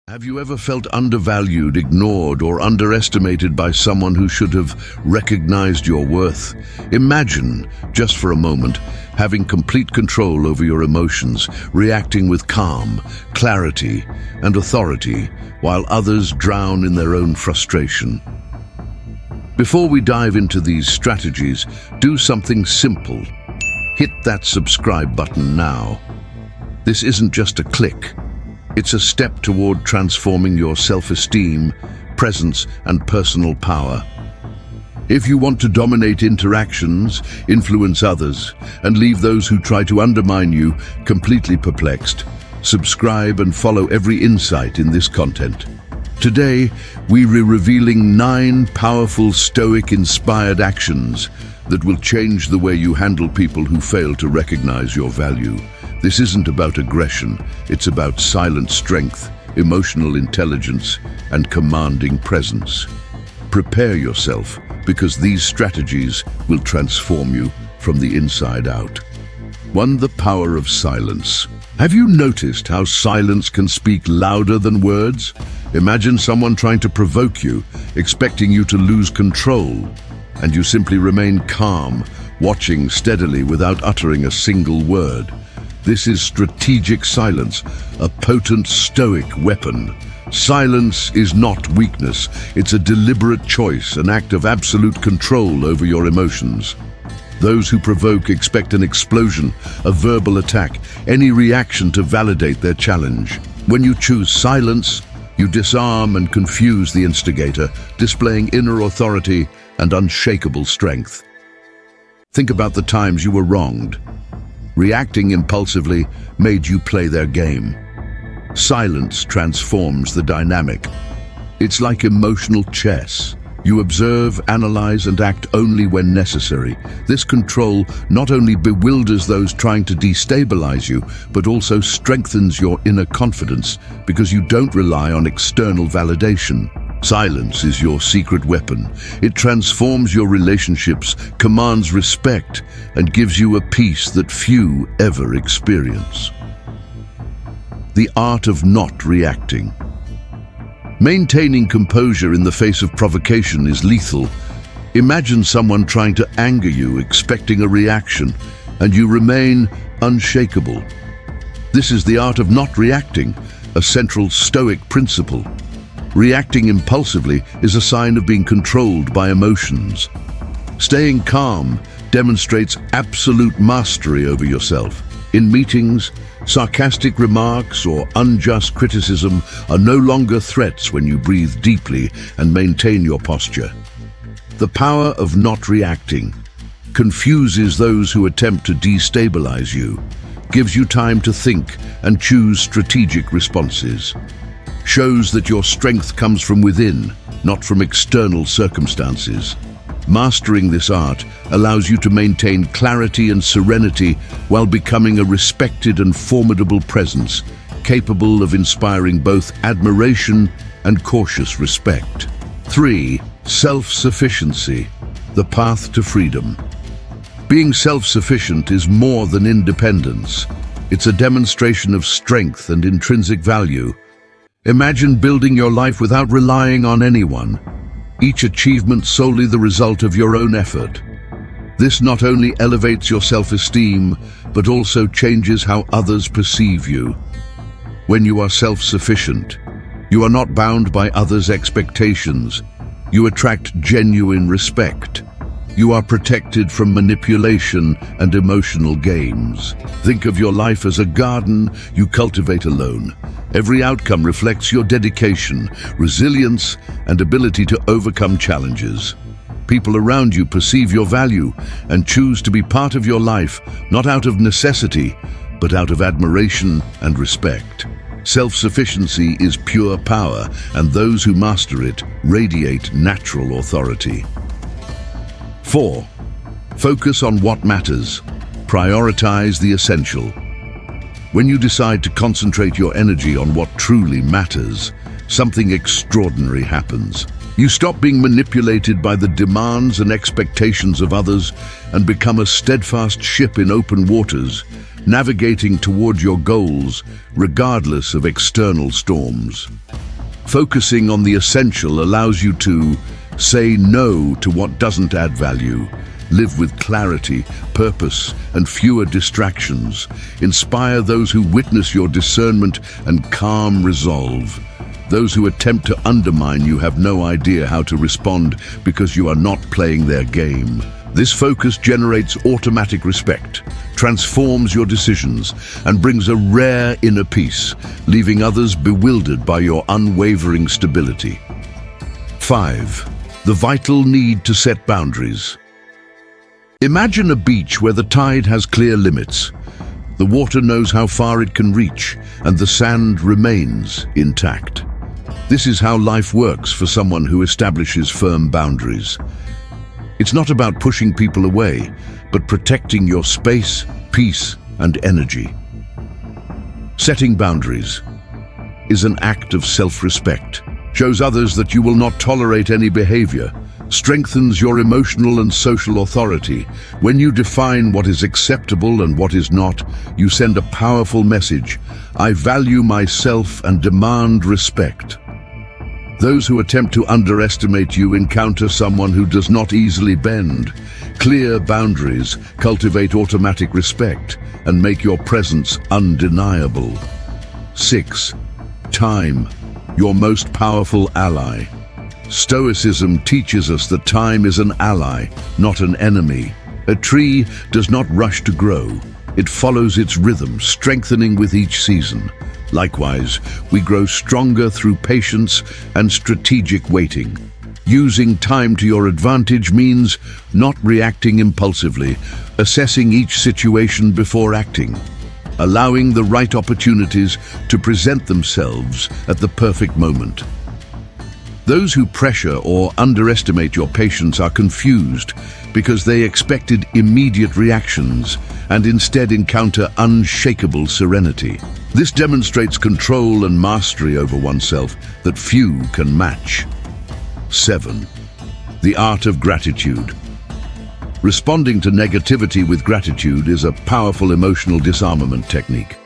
Have you ever felt undervalued, ignored, or underestimated by someone who should have recognized your worth? Imagine, just for a moment, having complete control over your emotions, reacting with calm, clarity, and authority, while others drown in their own frustration. Before we dive into these strategies, do something simple. Hit that subscribe button now. This isn't just a click. It's a step toward transforming your self-esteem, presence, and personal power. If you want to dominate interactions, influence others, and leave those who try to undermine you completely perplexed, subscribe and follow every insight in this content. Today, we're revealing 9 powerful Stoic-inspired actions that will change the way you handle people who fail to recognize your value. This isn't about aggression, it's about silent strength, emotional intelligence, and commanding presence. Prepare yourself, because these strategies will transform you from the inside out. 1. The power of silence. Have you noticed how silence can speak louder than words? Imagine someone trying to provoke you, expecting you to lose control, and you simply remain calm, watching steadily without uttering a single word. This is strategic silence, a potent Stoic weapon. Silence is not weakness, it's a deliberate choice, an act of absolute control over your emotions. Those who provoke expect an explosion, a verbal attack, any reaction to validate their challenge. When you choose silence, you disarm and confuse the instigator, displaying inner authority and unshakable strength. Think about the times you were wronged. Reacting impulsively made you play their game. Silence transforms the dynamic. It's like emotional chess. You observe, analyze, and act only when necessary. This control not only bewilders those trying to destabilize you, but also strengthens your inner confidence because you don't rely on external validation. Silence is your secret weapon. It transforms your relationships, commands respect, and gives you a peace that few ever experience. The art of not reacting. Maintaining composure in the face of provocation is lethal. Imagine someone trying to anger you, expecting a reaction, and you remain unshakable. This is the art of not reacting, a central Stoic principle. Reacting impulsively is a sign of being controlled by emotions. Staying calm demonstrates absolute mastery over yourself. In meetings, sarcastic remarks or unjust criticism are no longer threats when you breathe deeply and maintain your posture. The power of not reacting confuses those who attempt to destabilize you, gives you time to think and choose strategic responses. Shows that your strength comes from within, not from external circumstances. Mastering this art allows you to maintain clarity and serenity while becoming a respected and formidable presence, capable of inspiring both admiration and cautious respect. 3. Self-sufficiency, the path to freedom. Being self-sufficient is more than independence. It's a demonstration of strength and intrinsic value. Imagine building your life without relying on anyone, each achievement solely the result of your own effort. This not only elevates your self-esteem, but also changes how others perceive you. When you are self-sufficient, you are not bound by others' expectations. You attract genuine respect. You are protected from manipulation and emotional games. Think of your life as a garden you cultivate alone. Every outcome reflects your dedication, resilience, and ability to overcome challenges. People around you perceive your value and choose to be part of your life, not out of necessity, but out of admiration and respect. Self-sufficiency is pure power, and those who master it radiate natural authority. 4. Focus on what matters. Prioritize the essential. When you decide to concentrate your energy on what truly matters, something extraordinary happens. You stop being manipulated by the demands and expectations of others and become a steadfast ship in open waters, navigating toward your goals regardless of external storms. Focusing on the essential allows you to say no to what doesn't add value, live with clarity, purpose, and fewer distractions. Inspire those who witness your discernment and calm resolve. Those who attempt to undermine you have no idea how to respond because you are not playing their game. This focus generates automatic respect, transforms your decisions, and brings a rare inner peace, leaving others bewildered by your unwavering stability. 5. The vital need to set boundaries. Imagine a beach where the tide has clear limits. The water knows how far it can reach, and the sand remains intact. This is how life works for someone who establishes firm boundaries. It's not about pushing people away, but protecting your space, peace, and energy. Setting boundaries is an act of self-respect, shows others that you will not tolerate any behavior, strengthens your emotional and social authority. When you define what is acceptable and what is not, you send a powerful message. I value myself and demand respect. Those who attempt to underestimate you encounter someone who does not easily bend. Clear boundaries cultivate automatic respect and make your presence undeniable. 6. Time, your most powerful ally. Stoicism teaches us that time is an ally, not an enemy. A tree does not rush to grow. It follows its rhythm, strengthening with each season. Likewise, we grow stronger through patience and strategic waiting. Using time to your advantage means not reacting impulsively, assessing each situation before acting, allowing the right opportunities to present themselves at the perfect moment. Those who pressure or underestimate your patience are confused because they expected immediate reactions and instead encounter unshakable serenity. This demonstrates control and mastery over oneself that few can match. 7. The art of gratitude. Responding to negativity with gratitude is a powerful emotional disarmament technique.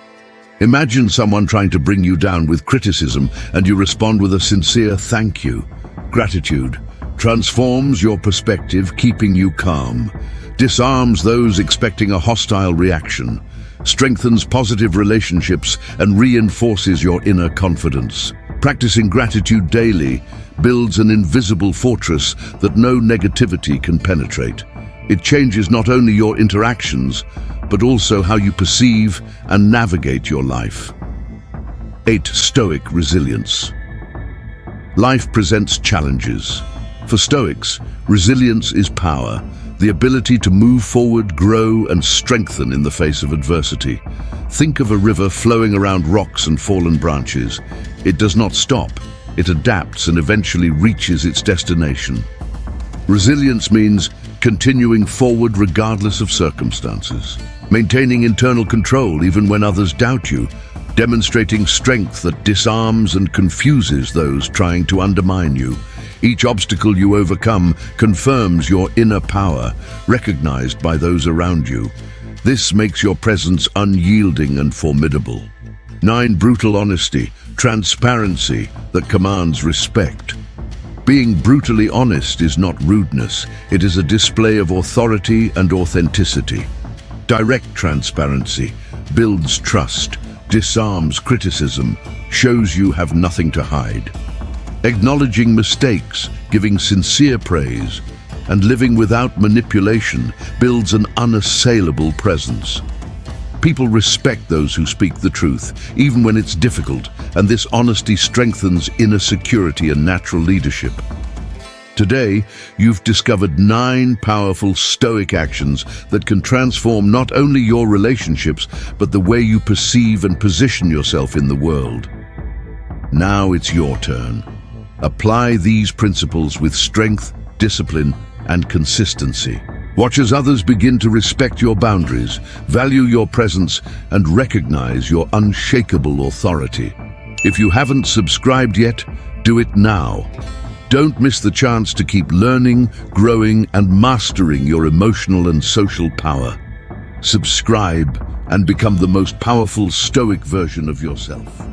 Imagine someone trying to bring you down with criticism and you respond with a sincere thank you. Gratitude transforms your perspective, keeping you calm, disarms those expecting a hostile reaction, strengthens positive relationships, and reinforces your inner confidence. Practicing gratitude daily builds an invisible fortress that no negativity can penetrate. It changes not only your interactions, but also how you perceive and navigate your life. 8. Stoic resilience. Life presents challenges. For Stoics, resilience is power, the ability to move forward, grow, and strengthen in the face of adversity. Think of a river flowing around rocks and fallen branches. It does not stop. It adapts and eventually reaches its destination. Resilience means continuing forward regardless of circumstances, maintaining internal control even when others doubt you, demonstrating strength that disarms and confuses those trying to undermine you. Each obstacle you overcome confirms your inner power, recognized by those around you. This makes your presence unyielding and formidable. 9. Brutal honesty, transparency that commands respect. Being brutally honest is not rudeness, it is a display of authority and authenticity. Direct transparency builds trust, disarms criticism, shows you have nothing to hide. Acknowledging mistakes, giving sincere praise, and living without manipulation builds an unassailable presence. People respect those who speak the truth, even when it's difficult, and this honesty strengthens inner security and natural leadership. Today, you've discovered 9 powerful Stoic actions that can transform not only your relationships, but the way you perceive and position yourself in the world. Now it's your turn. Apply these principles with strength, discipline, and consistency. Watch as others begin to respect your boundaries, value your presence, and recognize your unshakable authority. If you haven't subscribed yet, do it now. Don't miss the chance to keep learning, growing, and mastering your emotional and social power. Subscribe and become the most powerful Stoic version of yourself.